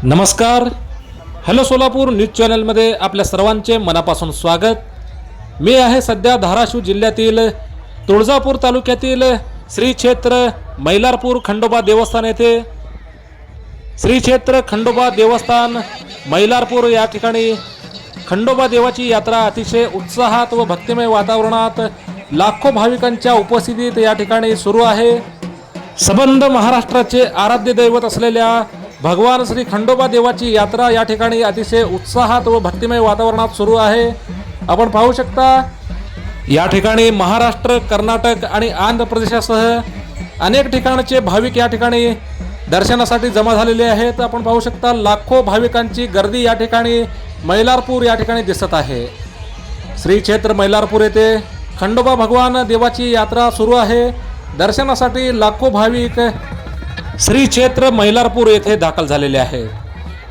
नमस्कार. Hello Solapur news चॅनलमध्ये आपल्या सर्वांचे मनापासून स्वागत. मी आहे सध्या धाराशिव जिल्ह्यातील तुळजापूर तालुक्यातील श्री क्षेत्र मैलारपूर खंडोबा देवस्थान येथे. श्री क्षेत्र खंडोबा देवस्थान मैलारपूर या ठिकाणी खंडोबा देवाची यात्रा अतिशय उत्साहात व भक्तिमय वातावरणात लाखो भाविकांच्या उपस्थितीत या ठिकाणी सुरू आहे. सबंध महाराष्ट्राचे आराध्य दैवत असलेल्या भगवान श्री खंडोबा देवाची यात्रा या ठिकाणी अतिशय उत्साहात व भक्तिमय वातावरणात सुरू आहे. आपण पाहू शकता या ठिकाणी महाराष्ट्र, कर्नाटक आणि आंध्र प्रदेशासह अनेक ठिकाणचे भाविक या ठिकाणी दर्शनासाठी जमा झालेले आहेत. आपण पाहू शकता लाखो भाविकांची गर्दी या ठिकाणी मैलारपूर या ठिकाणी दिसत आहे. श्री क्षेत्र मैलारपूर येथे खंडोबा भगवान देवाची यात्रा सुरू आहे. दर्शनासाठी लाखो भाविक श्री क्षेत्र मैलारपूर येथे दाखल झालेले आहेत.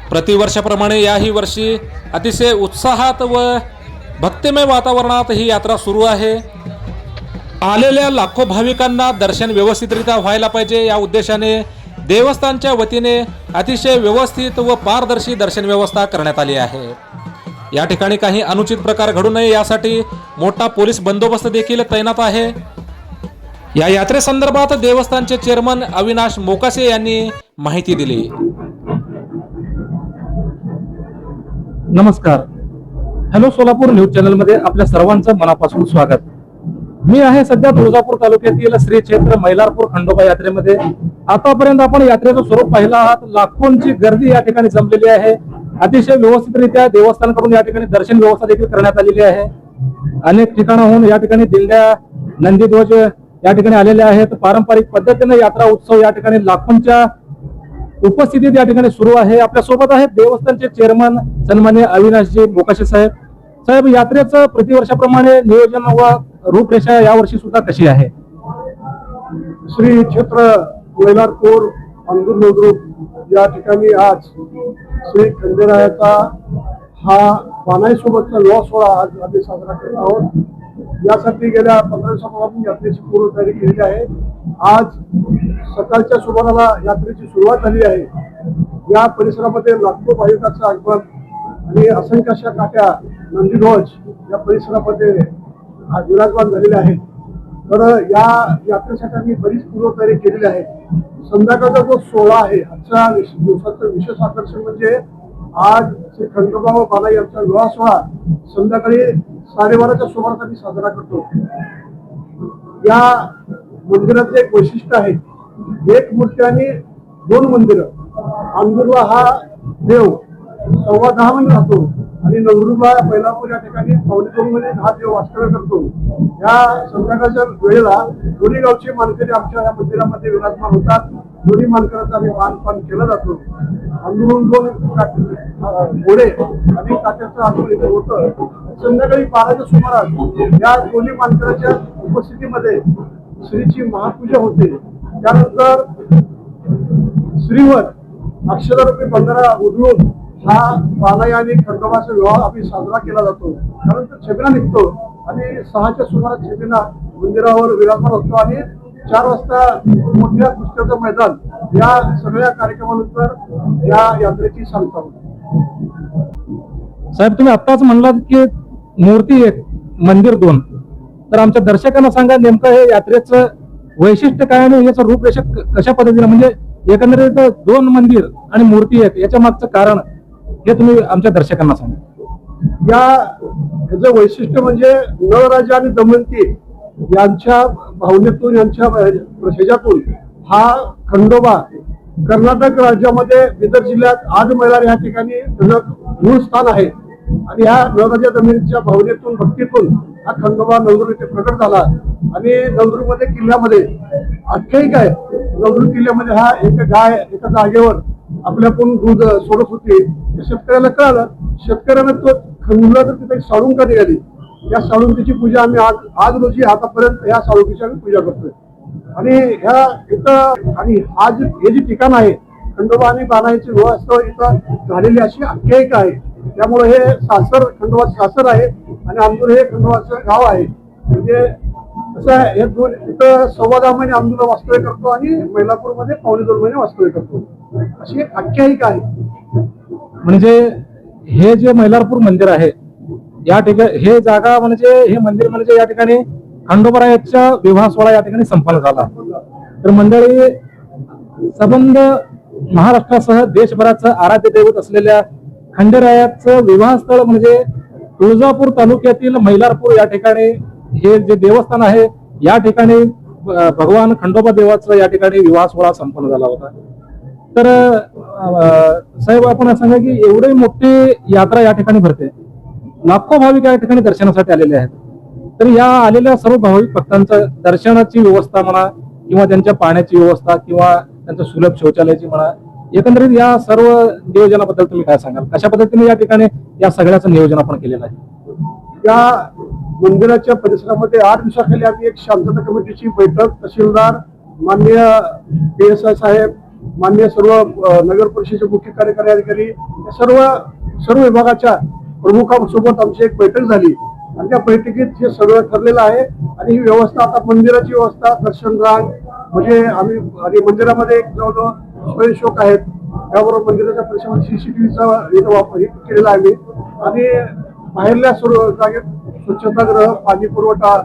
प्रतिवर्षाप्रमाणे याही वर्षी अतिशय उत्साहात व भक्तिमय वातावरणात ही यात्रा सुरू आहे. आलेल्या लाखो भाविकांना दर्शन व्यवस्थितरित्या व्हायला पाहिजे या उद्देशाने देवस्थानच्या वतीने अतिशय व्यवस्थित व पारदर्शी दर्शन व्यवस्था करण्यात आली आहे. या ठिकाणी काही अनुचित प्रकार घडू नये यासाठी मोठा पोलीस बंदोबस्त देखील तैनात आहे. या यात्रेसंदर्भात देवस्थानचे चेअरमन अविनाश मोकासे यांनी माहिती दिली. नमस्कार. हॅलो सोलापूर न्यूज चॅनलमध्ये आपल्या सर्वांचं मनापासून स्वागत. मी आहे सध्या तुळजापूर तालुक्यातील श्री क्षेत्र मैलारपूर खंडोबा यात्रेमध्ये. आतापर्यंत आपण यात्रेचं स्वरूप पाहिलं आहात. लाखोंची गर्दी या ठिकाणी जमलेली आहे. अतिशय व्यवस्थितरित्या देवस्थानाकडून या ठिकाणी दर्शन व्यवस्था देखील करण्यात आलेली आहे. अनेक ठिकाणाहून या ठिकाणी दिंड्या, नंदीध्वज या ठिकाणी आलेले आहेत. पारंपरिक पद्धतीने यात्रा उत्सव या ठिकाणी लाखोंच्या उपस्थितीत या ठिकाणी सुरू आहे. आपल्या सोबत आहेत देवस्थानचे चेअरमन सन्माननीय अविनाशजी मोकाशे साहेब. साहेब, यात्रेचं प्रतिवर्षाप्रमाणे नियोजन व रूपरेषा यावर्षी सुद्धा कशी आहे? श्री क्षेत्र मैलारपूर अंदूर नवद्रुप या ठिकाणी आज श्री खंडेरायाचा हा पानाईसोबतचा विवाह सोहळा आज आम्ही साजरा करत आहोत. यासाठी गेल्या 15 दिवसापासून यात्रेची पूर्वतयारी केलेली आहे. आज सकाळच्या सुमाराला यात्रेची सुरुवात झाली आहे. या परिसरामध्ये लाखो भाविकांचं आगमन आणि असंख्य अशा काट्या, नंदीध्वज या परिसरामध्ये विराजमान झालेले आहेत. तर या यात्रेसाठी आम्ही बरीच पूर्वतयारी केलेली आहे. संध्याकाळचा जो सोहळा आहे, आजच्या दिवसाचं विशेष आकर्षण म्हणजे आज श्री खंडोबा व बाला यांचा विवाह सोहळा संध्याकाळी 12:30च्या सुमारास आम्ही साजरा करतो. या मंदिराचे एक वैशिष्ट्य आहे. एक मूर्ती आणि 2 मंदिरं. अंदुरला हा देव 10.15 मध्ये राहतो आणि नवरुबा मैलारपूर या ठिकाणी 2.25 मध्ये हा देव वास्तव्य करतो. या संध्याकाळच्या वेळेला दोन्ही गावचे मानकरी आमच्या या मंदिरामध्ये विराजमान होतात. दोन्ही मानकऱ्यांचा आम्ही मानपान केला जातो. अंदरून 2 घोडे आणि काट्याचं आगमन इथे होतं. संध्याकाळी 12च्या सुमारास या दोन्ही मानकऱ्याच्या उपस्थितीमध्ये श्रीची महापूजा होते. त्यानंतर श्रीवर अक्षता रूपी बंधारा उधळून हा बालाई आणि खंडोबाचा विवाह आम्ही साजरा केला जातो. त्यानंतर छबिना निघतो आणि 6च्या सुमारास छबिना मंदिरावर विराजमान होतो आणि 4 वाजता मोठ्या कुस्त्याचं मैदान या सगळ्या कार्यक्रमानंतर या यात्रेची सांगता होती. साहेब, तुम्ही आत्ताच म्हणलात की मूर्ती 1, मंदिर 2. तर आमच्या दर्शकांना सांगा नेमकं हे यात्रेचं वैशिष्ट्य काय आणि याचं रूपरेषा कशा पद्धतीने, म्हणजे एकंदरीत 2 मंदिर आणि मूर्ती 1 याच्या मागचं कारण हे तुम्ही आमच्या दर्शकांना सांगा. याचं वैशिष्ट्य म्हणजे नळराजा आणि दमयंती यांच्या भावनेतून, यांच्या ह्याच्यातून हा खंडोबा कर्नाटक राज्यामध्ये बिदर जिल्ह्यात आज मैलार या ठिकाणी त्याचं मूळ स्थान आहे. आणि ह्या नळराजा दमयंतीच्या भावनेतून, भक्तीतून हा खंडोबा नवदुर्ग येथे प्रकट झाला. आणि नवदुर्गमध्ये किल्ल्यामध्ये आख्यायिका आहे. नवदुर्ग किल्ल्यामध्ये हा एक गाय एका जागेवर आपल्याकडून दूध सोडत होती. शेतकऱ्याला कळालं. शेतकऱ्याने तो खंडला तर तिथे साळुंका निघाली. या साळुंकीची पूजा आम्ही आज रोजी आतापर्यंत ह्या साळुंकीची आम्ही पूजा करतोय. आणि ह्या इथं आणि आज हे जे ठिकाण आहे खंडोबा आणि बानाईचे विवाह इथं झालेली अशी आख्यायिका आहे. त्यामुळे हे सासर खंडोबाचं सासर आहे आणि आंदूर हे खंडोबाचं गाव आहे. म्हणजे असं आहे, हे दोन इथं 10.25 महिने आंदूर वास्तव्य करतो आणि मैलापूरमध्ये 2.25 महिने वास्तव्य करतो, अशी एक आख्यायिका आहे. म्हणजे हे जे मैलारपूर मंदिर आहे या ठिकाणी हे जागा म्हणजे हे मंदिर म्हणजे या ठिकाणी खंडोबारायाचा विवाह सोहळा या ठिकाणी संपन्न झाला. तर मंडळी संबंध महाराष्ट्रासह देशभराचं आराध्य दैवत असलेल्या खंडेरायाचं विवाहस्थळ म्हणजे तुळजापूर तालुक्यातील मैलारपूर या ठिकाणी हे जे देवस्थान आहे या ठिकाणी भगवान खंडोबा देवाचा या ठिकाणी विवाह सोहळा संपन्न झाला होता. तर साहेब आपण सांगा की एवढी मोठी यात्रा या ठिकाणी भरते, लाखो भाविक या ठिकाणी दर्शनासाठी आलेले आहेत. तर या आलेल्या सर्व भाविक भक्तांचं दर्शनाची व्यवस्था म्हणा किंवा त्यांच्या पाण्याची व्यवस्था किंवा त्यांचं सुलभ शौचालयाची म्हणा, एकंदरीत या सर्व नियोजनाबद्दल तुम्ही काय सांगाल? कशा पद्धतीने या ठिकाणी या सगळ्याचं नियोजन आपण केलेलं आहे? या मंदिराच्या परिसरामध्ये 8 दिवसाखाली आम्ही एक शांतता कमिटीची बैठक, तहसीलदार, माननीय PSI साहेब, माननीय सर्व नगर परिषदेचे मुख्य कार्यकारी अधिकारी या सर्व विभागाच्या प्रमुखांसोबत आमची एक बैठक झाली आणि त्या बैठकीत हे सगळं ठरलेलं आहे. आणि ही व्यवस्था आता मंदिराची व्यवस्था, दर्शन रांग म्हणजे आम्ही आणि मंदिरामध्ये एक जवळजवळ स्वयंसेवक आहेत, त्याबरोबर मंदिराच्या परिसरामध्ये CCTVचा वापर केलेला आहे आणि बाहेरल्या सर्व जागेत स्वच्छतागृह, पाणी पुरवठा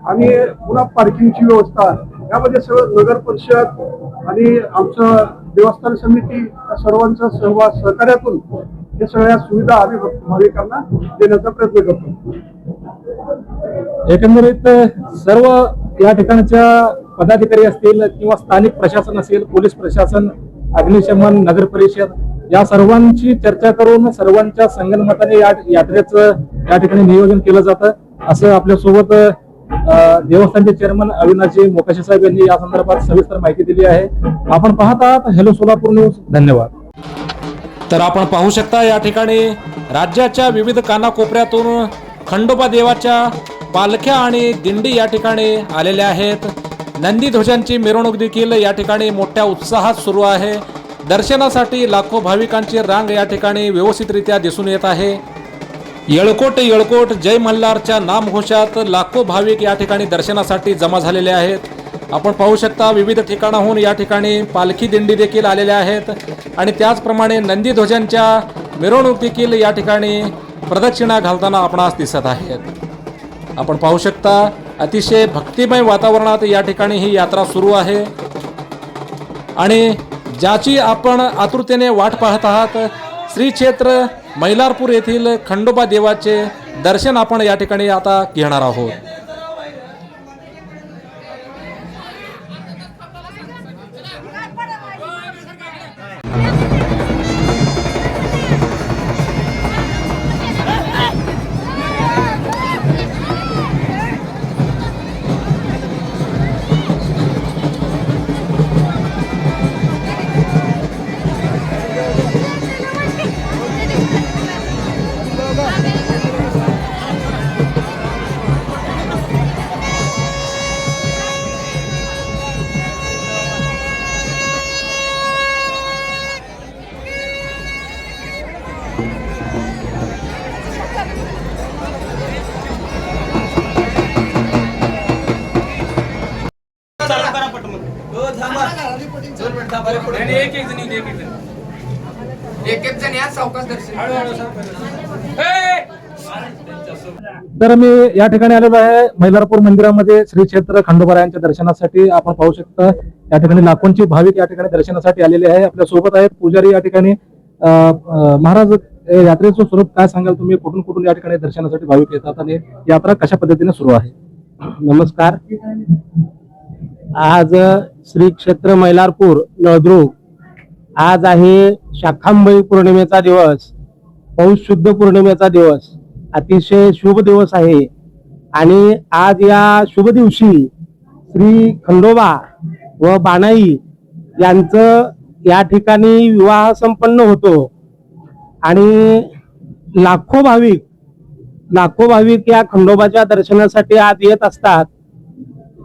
आणि पुन्हा पार्किंगची व्यवस्था यामध्ये सगळं नगर परिषद आणि आमचं देवस्थान समिती या सर्वांचा सहकार्यातून हे सगळ्या सुविधा आम्ही भाविकांना देण्याचा प्रयत्न करतो. एकंदरीत सर्व या ठिकाणच्या पदाधिकारी असतील किंवा स्थानिक प्रशासन असेल, पोलीस प्रशासन, अग्निशमन, नगर परिषद या सर्वांची चर्चा करून सर्वांच्या संगनमताने या यात्रेचं या ठिकाणी नियोजन केलं जातं असं आपल्यासोबत देवस्थानचे चेअरमन अविनाशजी मोकाशी साहेब यांनी या संदर्भात सविस्तर माहिती दिली आहे. आपण पाहत आहात हेलो सोलापूर न्यूज. धन्यवाद. तर आपण पाहू शकता या ठिकाणी राज्याच्या विविध कानाकोपऱ्यातून खंडोबा देवाच्या पालख्या आणि दिंडी या ठिकाणी आलेल्या आहेत. नंदी ध्वजांची मिरवणूक देखील या ठिकाणी मोठ्या उत्साहात सुरू आहे. दर्शनासाठी लाखो भाविकांची रांग या ठिकाणी व्यवस्थितरित्या दिसून येत आहे. येळकोट येळकोट जय मल्हारच्या नामघोषात लाखो भाविक या ठिकाणी दर्शनासाठी जमा झालेले आहेत. आपण पाहू शकता विविध ठिकाणाहून या ठिकाणी पालखी दिंडी देखील आलेल्या आहेत आणि त्याचप्रमाणे नंदी ध्वजांच्या मिरवणूक देखील या ठिकाणी प्रदक्षिणा घालताना आपणास दिसत आहेत. आपण पाहू शकता अतिशय भक्तिमय वातावरणात या ठिकाणी ही यात्रा सुरू आहे आणि ज्याची आपण आतुरतेने वाट पाहत आहात श्री क्षेत्र मैलारपूर येथील खंडोबा देवाचे दर्शन आपण या ठिकाणी आता घेणार आहोत. तर मी या ठिकाणी आलेलो आहे मैलारपूर मंदिरामध्ये श्री क्षेत्र खंडोबारायांच्या दर्शनासाठी. आपण पाहू शकता या ठिकाणी लाखोंची भाविक या ठिकाणी दर्शनासाठी आलेले आहे. आपल्या सोबत आहेत पुजारी या ठिकाणी. महाराज यात्रेचं स्वरूप काय सांगाल तुम्ही? कुठून कुठून या ठिकाणी दर्शनासाठी भाविक येतात आणि यात्रा कशा पद्धतीने सुरू आहे? नमस्कार. आज श्री क्षेत्र मैलारपूर नळदुर्ग आज आहे शाखांबरी पौर्णिमेचा दिवस, पौष शुद्ध पौर्णिमेचा दिवस. अतिशय शुभ दिवस आहे आणि आज या शुभ दिवशी श्री खंडोबा व बाणाई यांचं या ठिकाणी विवाह संपन्न होतो आणि लाखो भाविक या खंडोबाच्या दर्शनासाठी आज येत असतात.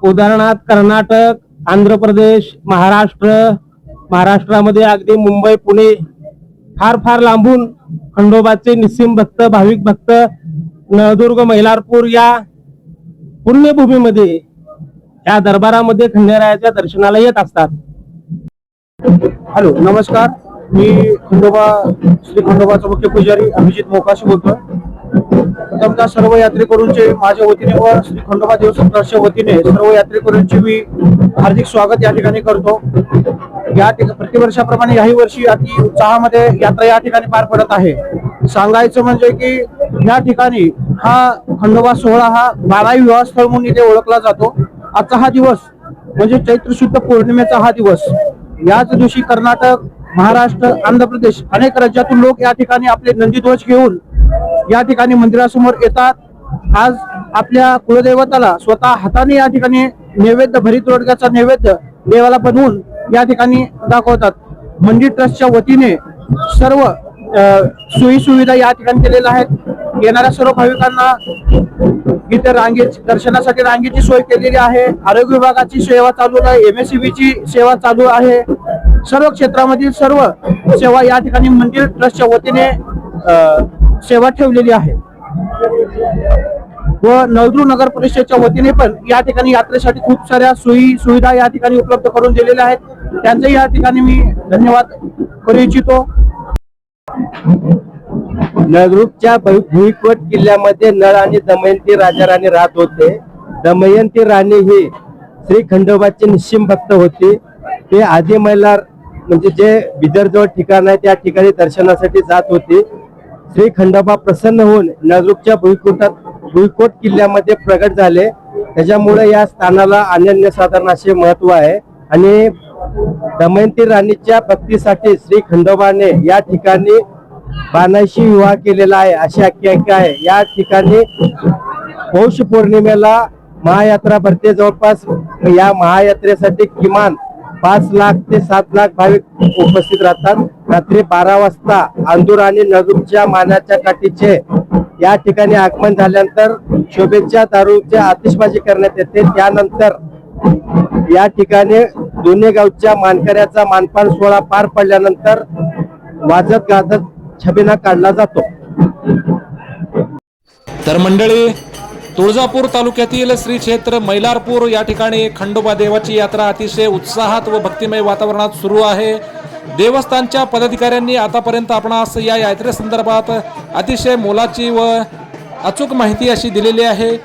उदाहरणार्थ कर्नाटक, आंध्र प्रदेश, महाराष्ट्रामध्ये अगदी मुंबई, पुणे फार लांबून खंडोबाचे निस्सीम भक्त, भाविक भक्त नळदुर्ग मैलारपूर या पुण्यभूमीमध्ये या दरबारामध्ये खंडेरायाच्या दर्शनाला येत असतात. हॅलो, नमस्कार. मी श्री खंडोबाचा मुख्य पुजारी अभिजित मोकाशी बोलतोय. प्रथमतः सर्व यात्रेकरूंचे माझ्या वतीने व श्री खंडोबा देवस्थान ट्रस्टच्या वतीने सर्व यात्रेकरूंचे मी हार्दिक स्वागत या ठिकाणी करतो. प्रतिवर्षाप्रमाणे याही वर्षी अति उत्साहामध्ये यात्रा या ठिकाणी पार पडत आहे. सांगायचं म्हणजे की या ठिकाणी हा खंडोबा सोहळा हा बाराही विवाह स्थळ म्हणून इथे ओळखला जातो. आजचा हा दिवस म्हणजे चैत्र शुद्ध पौर्णिमेचा हा दिवस. याच दिवशी कर्नाटक, महाराष्ट्र, आंध्र प्रदेश अनेक राज्यातून लोक या ठिकाणी आपले नंदीध्वज घेऊन या ठिकाणी मंदिरासमोर येतात. आज आपल्या कुलदैवताला स्वतः हाताने या ठिकाणी नैवेद्य, भरीत रोडग्याचा नैवेद्य देवाला बनवून या ठिकाणी दाखवतात. मंदिर ट्रस्टच्या वतीने सर्व सोयी सुविधा या ठिकाणी केलेल्या आहेत. येणाऱ्या सर्व भाविकांना इथे दर्शनासाठी रांगेची सोय केलेली आहे. आरोग्य विभागाची सेवा चालू आहे, MSCB ची सेवा चालू आहे. सर्व क्षेत्रामधील सर्व सेवा या ठिकाणी मंदिर ट्रस्टच्या वतीने सेवा ठेवलेली आहे. व नळदूर नगर परिषदेच्या वतीने पण या ठिकाणी यात्रेसाठी खूप साऱ्या सोयी सुविधा या ठिकाणी उपलब्ध करून दिलेल्या आहेत. त्यांचे या ठिकाणी मी धन्यवाद करू इच्छितो. नळदुर्गच्या भुईकोट किल्ल्यामध्ये नळ आणि दमयंती राजा राणी राहत होते. दमयंती राणी ही श्री खंडोबाची निश्चिम भक्त होती. ते आदी मैलार म्हणजे जे बिदरजवळ ठिकाण आहे त्या ठिकाणी दर्शनासाठी जात होती. श्री खंडोबा प्रसन्न होऊन नळदुर्गच्या भुईकोट किल्ल्यामध्ये प्रगट झाले. त्याच्यामुळे या स्थानाला अनन्यसाधारण असे महत्व आहे. आणि दमयंती राणीच्या भक्तीसाठी श्री खंडोबाने या ठिकाणी बाणाशी विवाह केलेला आहे अशी आख्यायिका आहे. या ठिकाणी पौष पौर्णिमेला महायात्रा भरते. जवळपास या महायात्रेसाठी किमान 5 लाख ते 7 लाख भाविक उपस्थित राहतात. रात्री 12 वाजता अंदूर आणि नळदुर्गच्या मानाच्या काठीचे या ठिकाणी आगमन झाल्यानंतर शोभेच्या दारूचे आतिषबाजी करण्यात येते. त्यानंतर या ठिकाणी दोन्ही गावच्या मानकऱ्याचा मानपान सोहळा पार पडल्यानंतर वाजत गाजत छबिना काढला जातो. तर मंडळी, तुळजापूर तालुक्यातील श्री क्षेत्र मैलारपूर या ठिकाणी खंडोबा देवाची यात्रा अतिशय उत्साहात व भक्तिमय वातावरणात सुरू आहे. देवस्थानच्या पदाधिकाऱ्यांनी आतापर्यंत आपणास या यात्रेसंदर्भात अतिशय मोलाची व अचूक माहिती अशी दिलेली आहे.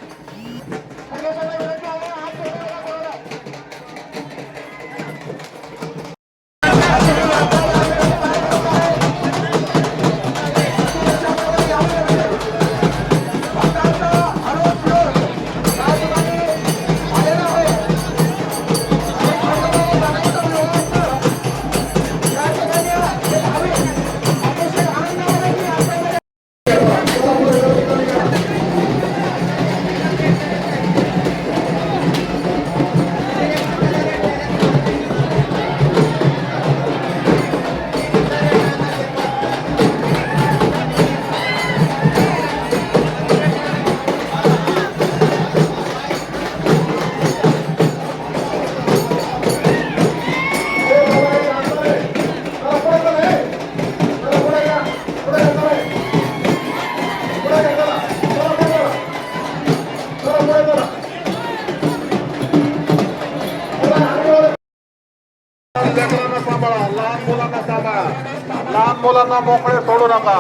लहान मुलांना मोकळे सोडू नका.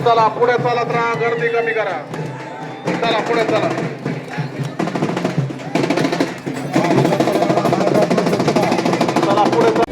चला पुढे चालत राहा, गर्दी कमी करा. चला पुढे चला. चला पुढे चला.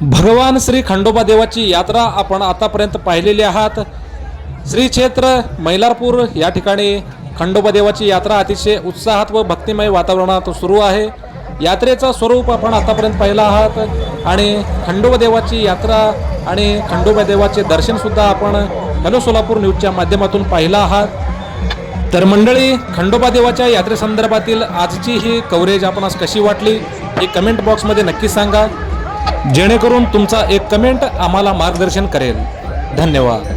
भगवान श्री खंडोबा देवाची यात्रा आपण आतापर्यंत पाहिलेली आहात. श्री क्षेत्र मैलारपूर या ठिकाणी खंडोबा देवाची यात्रा अतिशय उत्साहात व भक्तिमय वातावरणात सुरू आहे. यात्रेचं स्वरूप आपण आतापर्यंत पाहिलं आहात आणि खंडोबा देवाची यात्रा आणि खंडोबा देवाचे दर्शन सुद्धा आपण हॅलो सोलापूर न्यूजच्या माध्यमातून पाहिलं आहात. तर मंडळी, खंडोबा देवाच्या यात्रेसंदर्भातील आजची ही कव्हरेज आपणास कशी वाटली हे कमेंट बॉक्समध्ये नक्की सांगा, जेणेकरून तुमचा एक कमेंट आम्हाला मार्गदर्शन करेल. धन्यवाद.